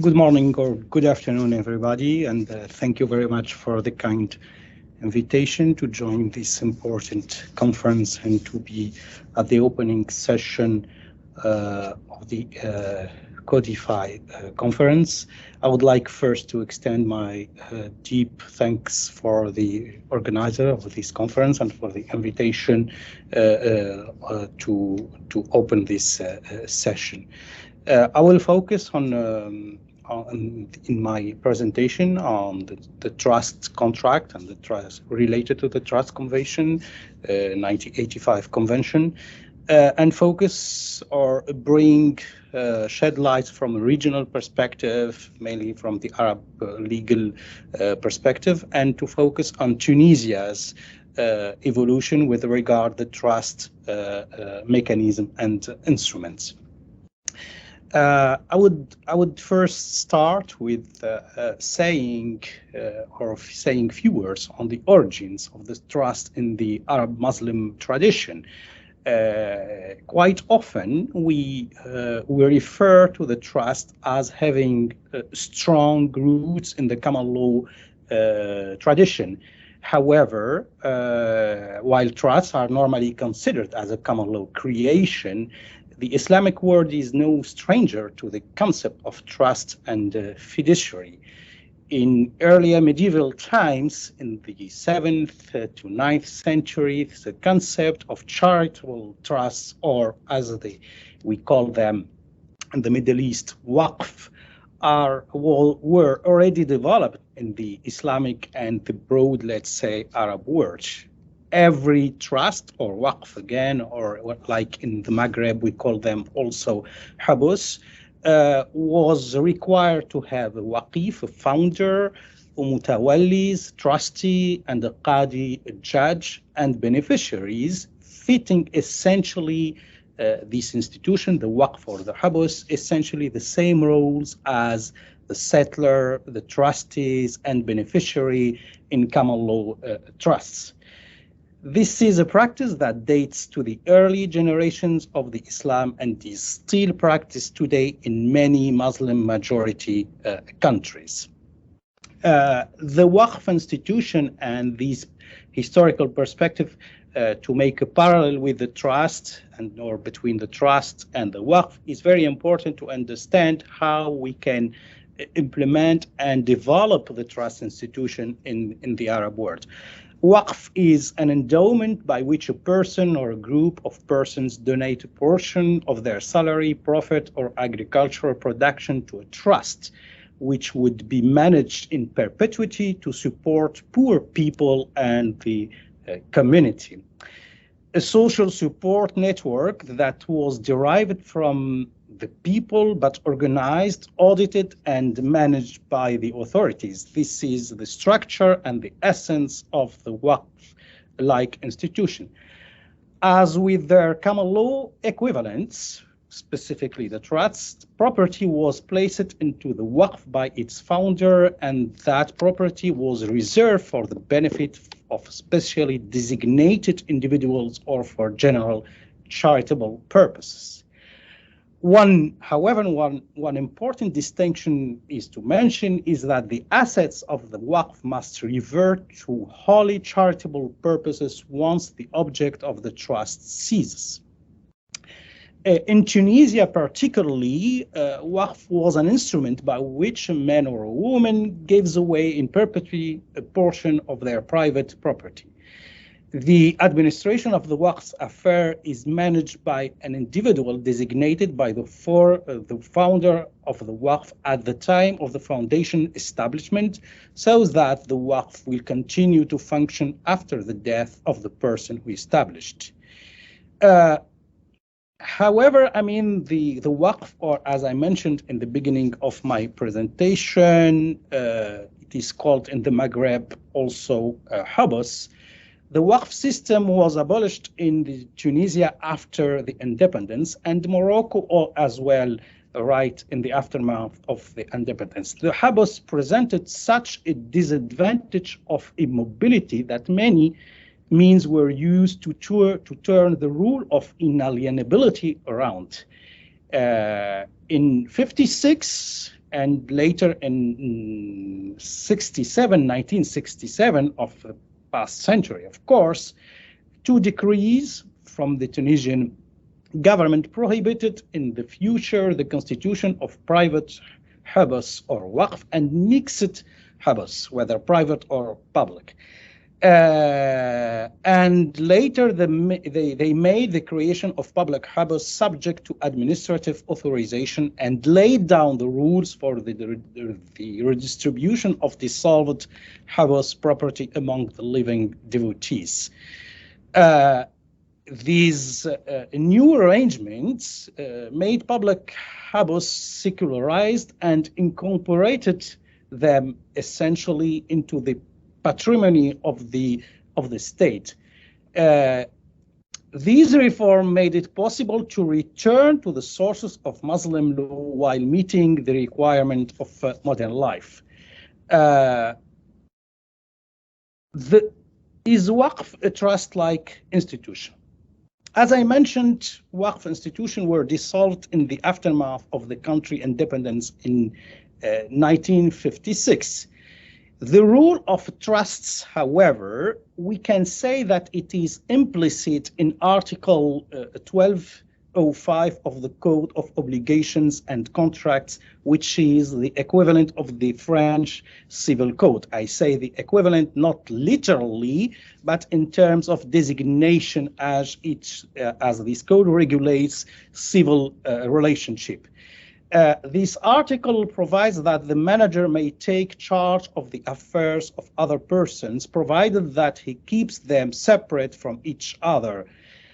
Good morning or good afternoon, everybody, and thank you very much for the kind invitation to join this important conference and to be at the opening session of the CODIFI conference. I would like first to extend my deep thanks for the organizer of this conference and for the invitation to open this session. I will focus in my presentation on the trust contract and the trust related to the Trust Convention, 1985 Convention, and focus or shed light from a regional perspective, mainly from the Arab legal perspective, and to focus on Tunisia's evolution with regard to the trust mechanism and instruments. I would first start with saying few words on the origins of the trust in the Arab Muslim tradition. Quite often we refer to the trust as having strong roots in the common law tradition. However, while trusts are normally considered as a common law creation, the Islamic world is no stranger to the concept of trust and fiduciary. In earlier medieval times, in the 7th to 9th century, the concept of charitable trusts, or as we call them in the Middle East, waqf, were already developed in the Islamic and the broad, let's say, Arab world. Every trust, or waqf again, or what like in the Maghreb we call them also habus, was required to have a waqif, a founder, mutawallis, trustee, and a qadi, a judge, and beneficiaries, fitting essentially this institution, the waqf or the habus, essentially the same roles as the settler, the trustees, and beneficiary in common law trusts. This is a practice that dates to the early generations of the Islam and is still practiced today in many Muslim majority countries. The Waqf institution and this historical perspective to make a parallel with the trust or between the trust and the Waqf is very important to understand how we can implement and develop the trust institution in the Arab world. Waqf is an endowment by which a person or a group of persons donate a portion of their salary, profit, or agricultural production to a trust, which would be managed in perpetuity to support poor people and the community. A social support network that was derived from the people, but organized, audited, and managed by the authorities. This is the structure and the essence of the Waqf-like institution. As with their common law equivalents, specifically the trust, property was placed into the Waqf by its founder, and that property was reserved for the benefit of specially designated individuals or for general charitable purposes. One important distinction is to mention is that the assets of the Waqf must revert to wholly charitable purposes once the object of the trust ceases. In Tunisia particularly, Waqf was an instrument by which a man or a woman gives away in perpetuity a portion of their private property. The administration of the Waqf's affair is managed by an individual designated by the founder of the Waqf at the time of the foundation establishment, so that the Waqf will continue to function after the death of the person who established. However, the Waqf, or as I mentioned in the beginning of my presentation, it is called in the Maghreb also habus. The Waqf system was abolished in Tunisia after the independence, and Morocco as well, right in the aftermath of the independence. The habus presented such a disadvantage of immobility that many means were used to turn the rule of inalienability around. In 56, and later in 1967 of the past century, of course, 2 decrees from the Tunisian government prohibited in the future the constitution of private habas or waqf and mixed habas, whether private or public. And later they made the creation of public habas subject to administrative authorization and laid down the rules for the redistribution of dissolved habas property among the living devotees. These new arrangements made public habas secularized and incorporated them essentially into the patrimony of the state. These reforms made it possible to return to the sources of Muslim law while meeting the requirement of modern life. Is Waqf a trust-like institution? As I mentioned, Waqf institutions were dissolved in the aftermath of the country's independence in 1956. The rule of trusts, however, we can say that it is implicit in Article 1205 of the Code of Obligations and Contracts, which is the equivalent of the French Civil Code. I say the equivalent not literally, but in terms of designation as this code regulates civil relationship. This article provides that the manager may take charge of the affairs of other persons, provided that he keeps them separate from each other.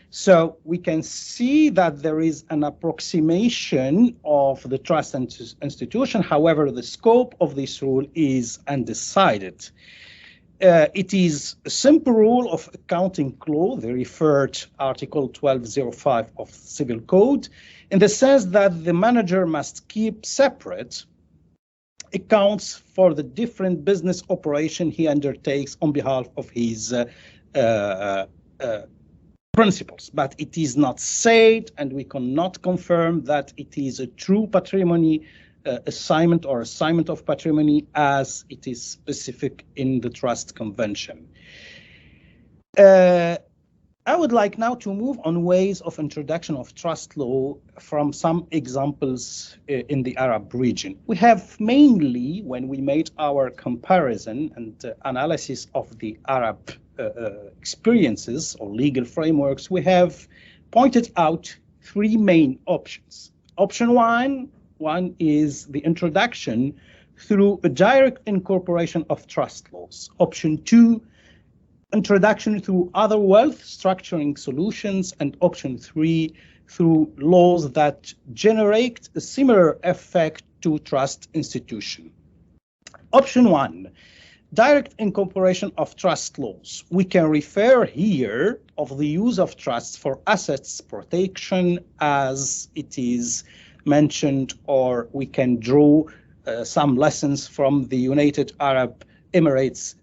So we can see that there is an approximation of the trust institution. However, the scope of this rule is undecided. It is a simple rule of accounting law, the referred Article 1205 of the Civil Code, in the sense that the manager must keep separate accounts for the different business operation he undertakes on behalf of his principals. But it is not said, and we cannot confirm that it is a true patrimony assignment or assignment of patrimony as it is specific in the Trust Convention. I would like now to move on ways of introduction of trust law from some examples in the Arab region. We have mainly, when we made our comparison and analysis of the Arab experiences or legal frameworks, we have pointed out 3 main options. Option one is the introduction through a direct incorporation of trust laws. Option 2, introduction through other wealth structuring solutions, and option 3, through laws that generate a similar effect to trust institution. Option 1, direct incorporation of trust laws. We can refer here of the use of trusts for assets protection as it is mentioned, or we can draw some lessons from the United Arab Emirates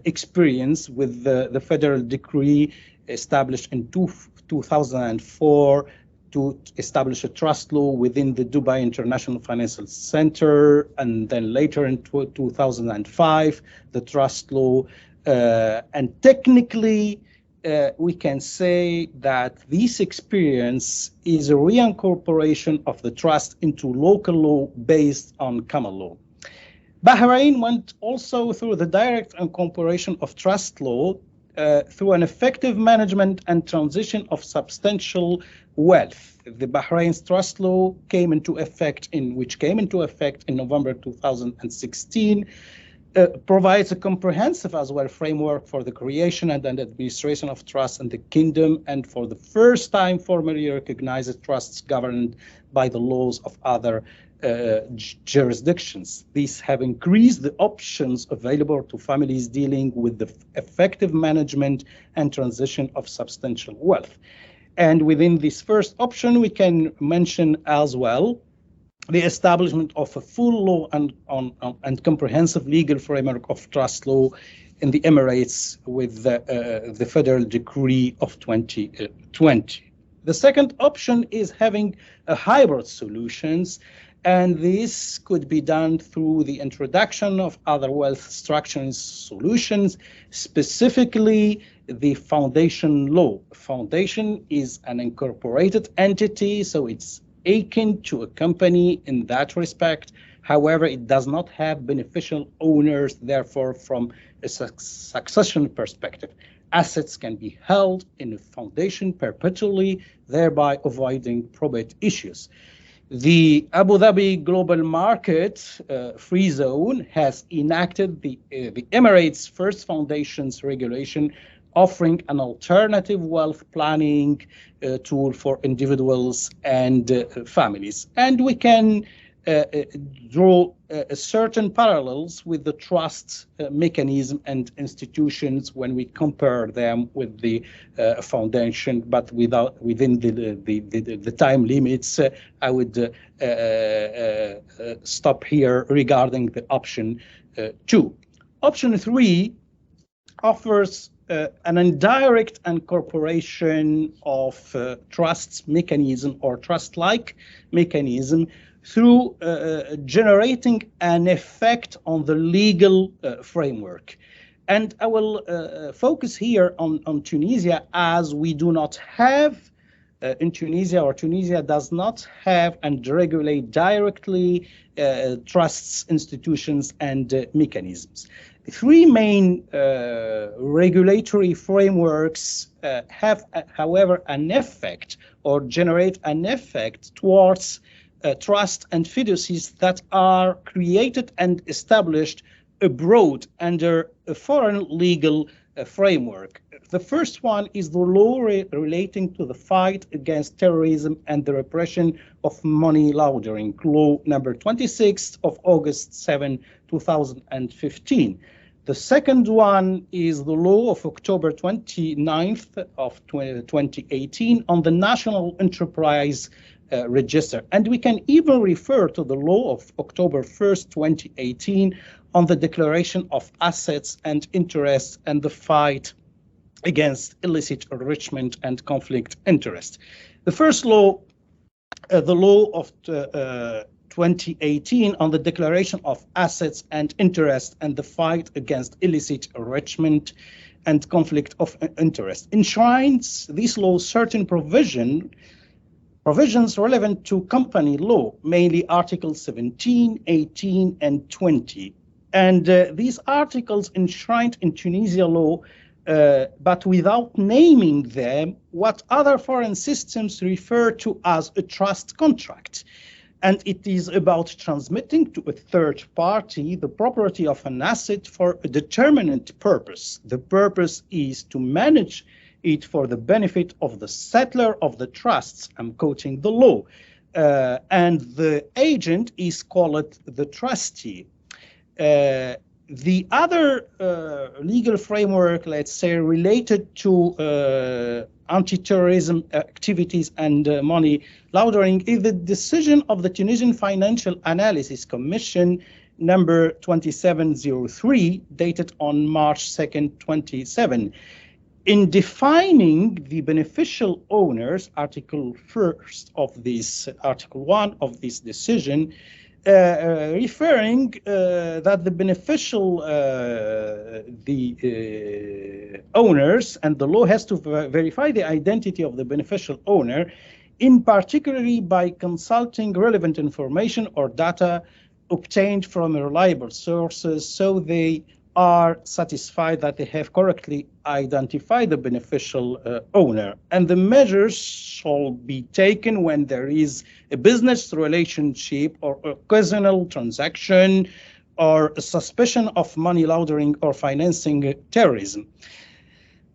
experience with the federal decree established in 2004 to establish a trust law within the Dubai International Financial Center, and then later in 2005, the trust law. And technically, we can say that this experience is a reincorporation of the trust into local law based on common law. Bahrain went also through the direct incorporation of trust law through an effective management and transition of substantial wealth. The Bahrain's trust law came into effect in November 2016, provides a comprehensive as well framework for the creation and administration of trusts in the kingdom, and for the first time formally recognizes trusts governed by the laws of other jurisdictions. These have increased the options available to families dealing with the effective management and transition of substantial wealth. And within this first option, we can mention as well the establishment of a full law and comprehensive legal framework of trust law in the Emirates with the federal decree of 2020. The second option is having a hybrid solutions And this could be done through the introduction of other wealth structuring solutions, specifically the foundation law. Foundation is an incorporated entity, so it's akin to a company in that respect. However, it does not have beneficial owners, therefore, from a succession perspective. Assets can be held in a foundation perpetually, thereby avoiding probate issues. The Abu Dhabi Global Market Free Zone has enacted the Emirates' first foundations regulation, offering an alternative wealth planning tool for individuals and families. And we can draw certain parallels with the trust mechanism and institutions when we compare them with the foundation, but within the time limits. I would stop here regarding the option 2. Option 3 offers an indirect incorporation of trusts mechanism or trust-like mechanism through generating an effect on the legal framework. And I will focus here on Tunisia, as we do not have in Tunisia, or Tunisia does not have and regulate directly trusts, institutions, and mechanisms. The 3 main regulatory frameworks have, however, an effect or generate an effect towards trust and fiducies that are created and established abroad under a foreign legal framework. The first one is the law relating to the fight against terrorism and the repression of money laundering, law number 26 of August 7, 2015. The second one is the law of October 29th of 2018 on the National Enterprise Register. And we can even refer to the law of October 1st, 2018 on the declaration of assets and interests and the fight against illicit enrichment and conflict interest. The first law, the law of 2018 on the declaration of assets and interest and the fight against illicit enrichment and conflict of interest, enshrines this law certain provisions relevant to company law, mainly Articles 17, 18, and 20. And these articles enshrined in Tunisia law, but without naming them, what other foreign systems refer to as a trust contract. And it is about transmitting to a third party the property of an asset for a determinate purpose. The purpose is to manage it for the benefit of the settler of the trusts. I'm quoting the law. And the agent is called the trustee. The other legal framework, let's say, related to anti-terrorism activities and money laundering is the decision of the Tunisian Financial Analysis Commission number 2703, dated on March 2nd, 27. In defining the beneficial owners, Article 1st of this, Article 1 of this decision, referring that the beneficial, owners, and the law has to verify the identity of the beneficial owner, in particularly by consulting relevant information or data obtained from reliable sources, so they are satisfied that they have correctly identified the beneficial owner. And the measures shall be taken when there is a business relationship or occasional transaction or a suspicion of money laundering or financing terrorism.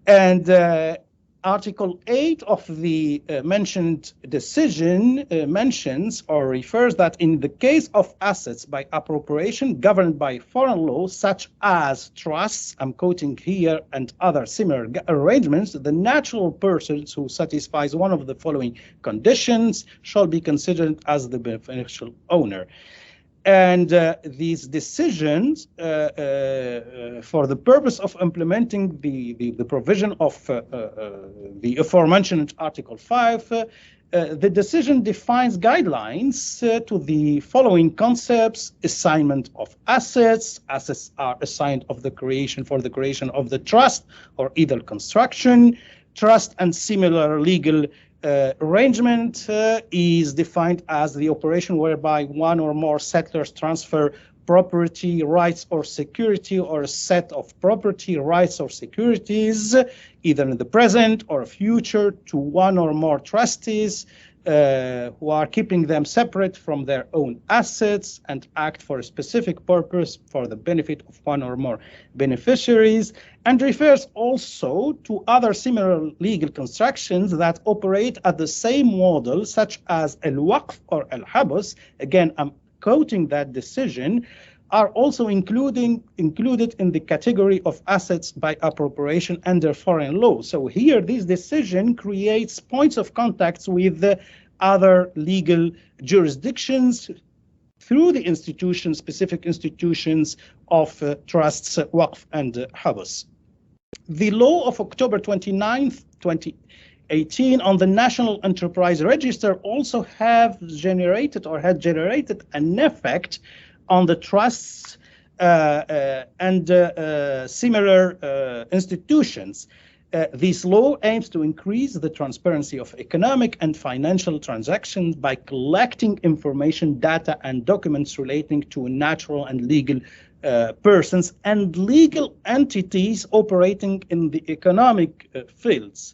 And Article 8 of the mentioned decision mentions or refers that in the case of assets by appropriation governed by foreign law, such as trusts, I'm quoting here, and other similar arrangements, the natural persons who satisfies one of the following conditions shall be considered as the beneficial owner. And these decisions, for the purpose of implementing the provision of the aforementioned Article 5, The decision defines guidelines to the following concepts: assignment of assets. Assets are assigned for the creation of the trust or either construction. Trust and similar legal arrangement is defined as the operation whereby one or more settlers transfer property, rights, or security, or a set of property, rights, or securities, either in the present or future, to one or more trustees who are keeping them separate from their own assets and act for a specific purpose for the benefit of one or more beneficiaries, and refers also to other similar legal constructions that operate at the same model, such as al-waqf or al-habs. Again, I'm quoting that decision, are also included in the category of assets by appropriation under foreign law. So here, this decision creates points of contacts with the other legal jurisdictions through the institutions, specific institutions of trusts, waqf, and habs. The law of October 29th, 2018 on the National Enterprise Register also had generated an effect on the trusts and similar institutions. This law aims to increase the transparency of economic and financial transactions by collecting information, data, and documents relating to natural and legal persons and legal entities operating in the economic fields.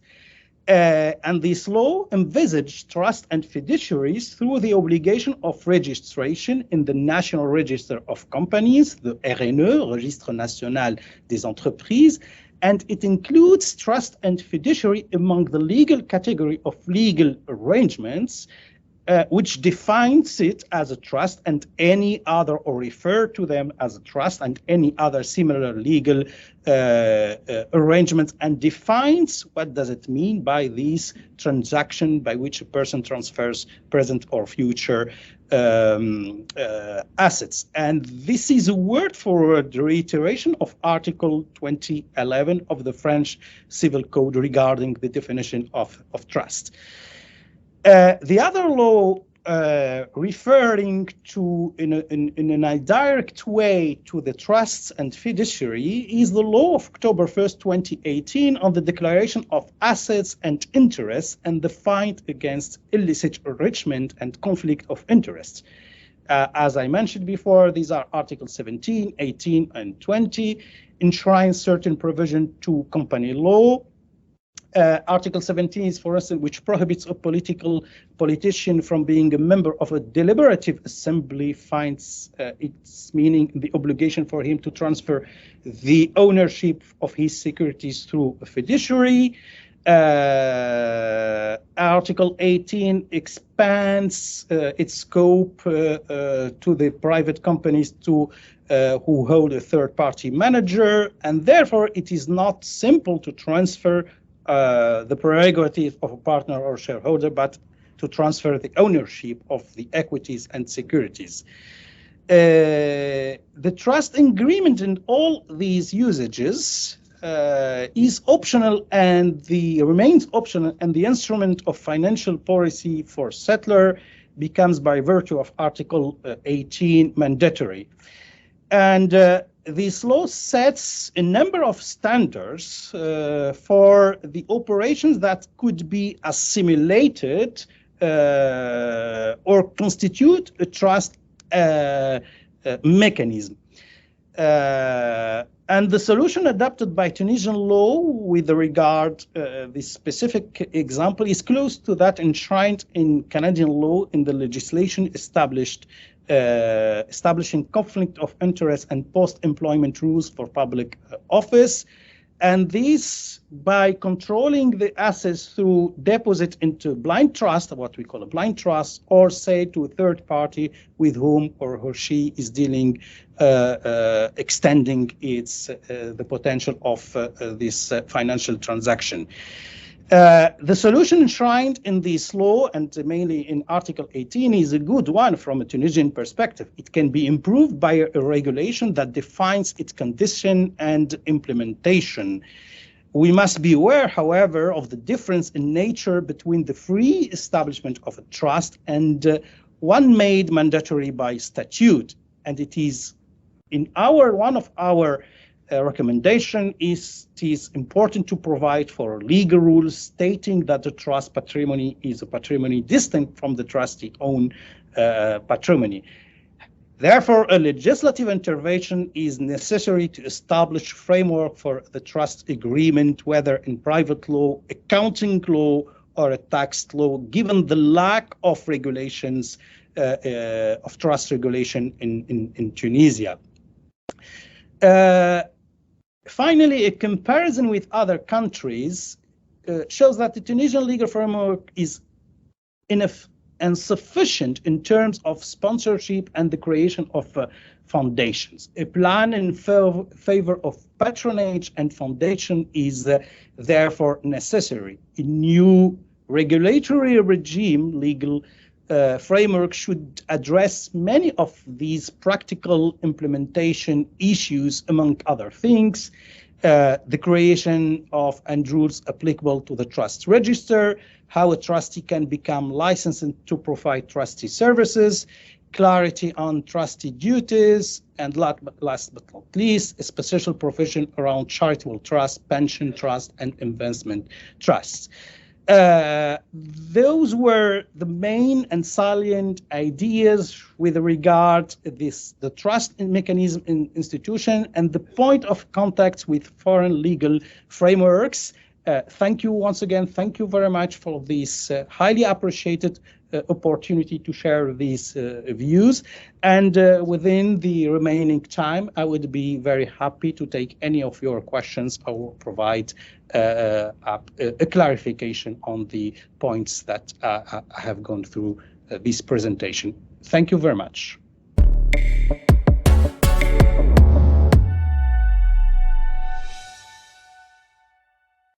And this law envisaged trust and fiduciaries through the obligation of registration in the National Register of Companies, the RNE, Registre National des Entreprises, and it includes trust and fiduciary among the legal category of legal arrangements, which defines it as a trust and any other, or refer to them as a trust and any other similar legal arrangements, and defines what does it mean by these transaction by which a person transfers present or future assets. And this is a word for the reiteration of Article 2011 of the French Civil Code regarding the definition of trust. The other law referring to, in an indirect way, to the trusts and fiduciary is the law of October 1st, 2018 on the declaration of assets and interests and the fight against illicit enrichment and conflict of interest. As I mentioned before, these are Articles 17, 18, and 20, enshrine certain provision to company law. Article 17 is, for instance, which prohibits a politician from being a member of a deliberative assembly, finds its meaning in the obligation for him to transfer the ownership of his securities through a fiduciary. Article 18 expands its scope to the private companies who hold a third-party manager, and therefore it is not simple to transfer the prerogative of a partner or shareholder, but to transfer the ownership of the equities and securities. The trust agreement in all these usages is optional and remains optional, and the instrument of financial policy for settler becomes, by virtue of Article 18, mandatory. And this law sets a number of standards for the operations that could be assimilated or constitute a trust mechanism. And the solution adopted by Tunisian law with regard this specific example is close to that enshrined in Canadian law in the legislation establishing conflict of interest and post-employment rules for public office. And this by controlling the assets through deposit into blind trust, what we call a blind trust, or say to a third party with whom or she is dealing, extending the potential of this financial transaction. The solution enshrined in this law, and mainly in Article 18, is a good one from a Tunisian perspective. It can be improved by a regulation that defines its condition and implementation. We must be aware, however, of the difference in nature between the free establishment of a trust and one made mandatory by statute. And it is in one of our recommendation is it is important to provide for legal rules stating that the trust patrimony is a patrimony distinct from the trustee own patrimony. Therefore, a legislative intervention is necessary to establish framework for the trust agreement, whether in private law, accounting law, or a tax law, given the lack of regulations of trust regulation in Tunisia. Finally, a comparison with other countries shows that the Tunisian legal framework is enough and sufficient in terms of sponsorship and the creation of foundations. A plan in favor of patronage and foundation is therefore necessary. A new regulatory regime, legal framework should address many of these practical implementation issues, among other things, the creation of and rules applicable to the trust register, how a trustee can become licensed to provide trustee services, clarity on trustee duties, and last but not least, a special provision around charitable trust, pension trust, and investment trusts. Those were the main and salient ideas with regard to the trust mechanism in institution and the point of contact with foreign legal frameworks. Thank you once again. Thank you very much for this highly appreciated opportunity to share these views. And within the remaining time, I would be very happy to take any of your questions or provide a clarification on the points that I have gone through this presentation. Thank you very much.